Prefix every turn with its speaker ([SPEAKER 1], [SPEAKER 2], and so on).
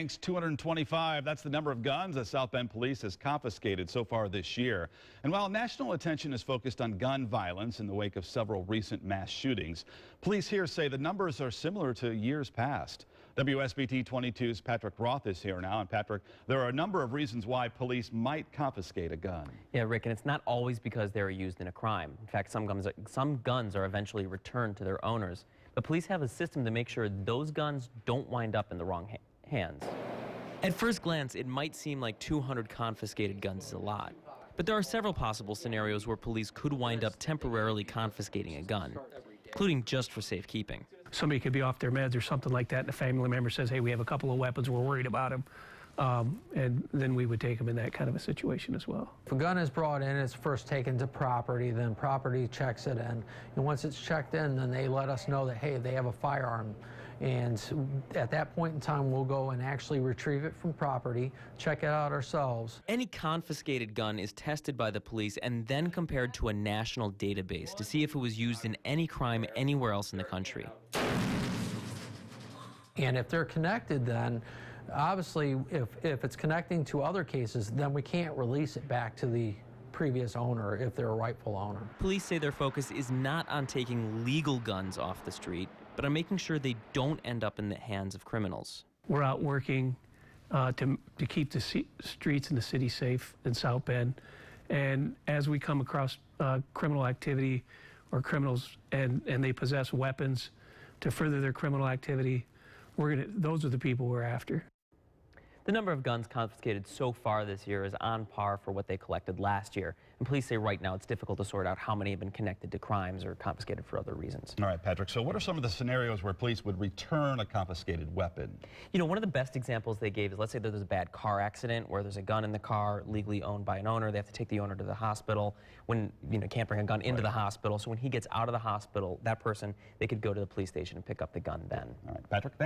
[SPEAKER 1] thanks. 225. That's the number of guns that South Bend Police has confiscated so far this year. And while national attention is focused on gun violence in the wake of several recent mass shootings, police here say the numbers are similar to years past. WSBT-22's Patrick Roth is here now. And Patrick, there are a number of reasons why police might confiscate a gun.
[SPEAKER 2] Yeah, Rick, and it's not always because they're used in a crime. In fact, some guns are eventually returned to their owners. But police have a system to make sure those guns don't wind up in the wrong hands. At first glance, it might seem like 200 confiscated guns is a lot. But there are several possible scenarios where police could wind up temporarily confiscating a gun, including just for safekeeping.
[SPEAKER 3] Somebody could be off their meds or something like that, and a family member says, hey, we have a couple of weapons, we're worried about them. And then we would take them in that kind of a situation as well.
[SPEAKER 4] If a gun is brought in, it's first taken to property, then property checks it in. And once it's checked in, then they let us know that, hey, they have a firearm. And at that point in time, we'll go and actually retrieve it from property, check it out ourselves.
[SPEAKER 2] Any confiscated gun is tested by the police and then compared to a national database to see if it was used in any crime anywhere else in the country.
[SPEAKER 4] And if they're connected, then obviously, if it's connecting to other cases, then we can't release it back to the previous owner if they're a rightful owner.
[SPEAKER 2] Police say their focus is not on taking legal guns off the street, but on making sure they don't end up in the hands of criminals.
[SPEAKER 3] We're out working to keep the streets and the city safe in South Bend. And as we come across criminal activity or criminals and they possess weapons to further their criminal activity, those are the people we're after.
[SPEAKER 2] The number of guns confiscated so far this year is on par for what they collected last year. And police say right now it's difficult to sort out how many have been connected to crimes or confiscated for other reasons.
[SPEAKER 1] All right, Patrick, so what are some of the scenarios where police would return a confiscated weapon?
[SPEAKER 2] You know, one of the best examples they gave is, let's say there's a bad car accident where there's a gun in the car legally owned by an owner. They have to take the owner to the hospital. When, can't bring a gun into the hospital. So when he gets out of the hospital, that person, they could go to the police station and pick up the gun then.
[SPEAKER 1] All right, Patrick, thank you.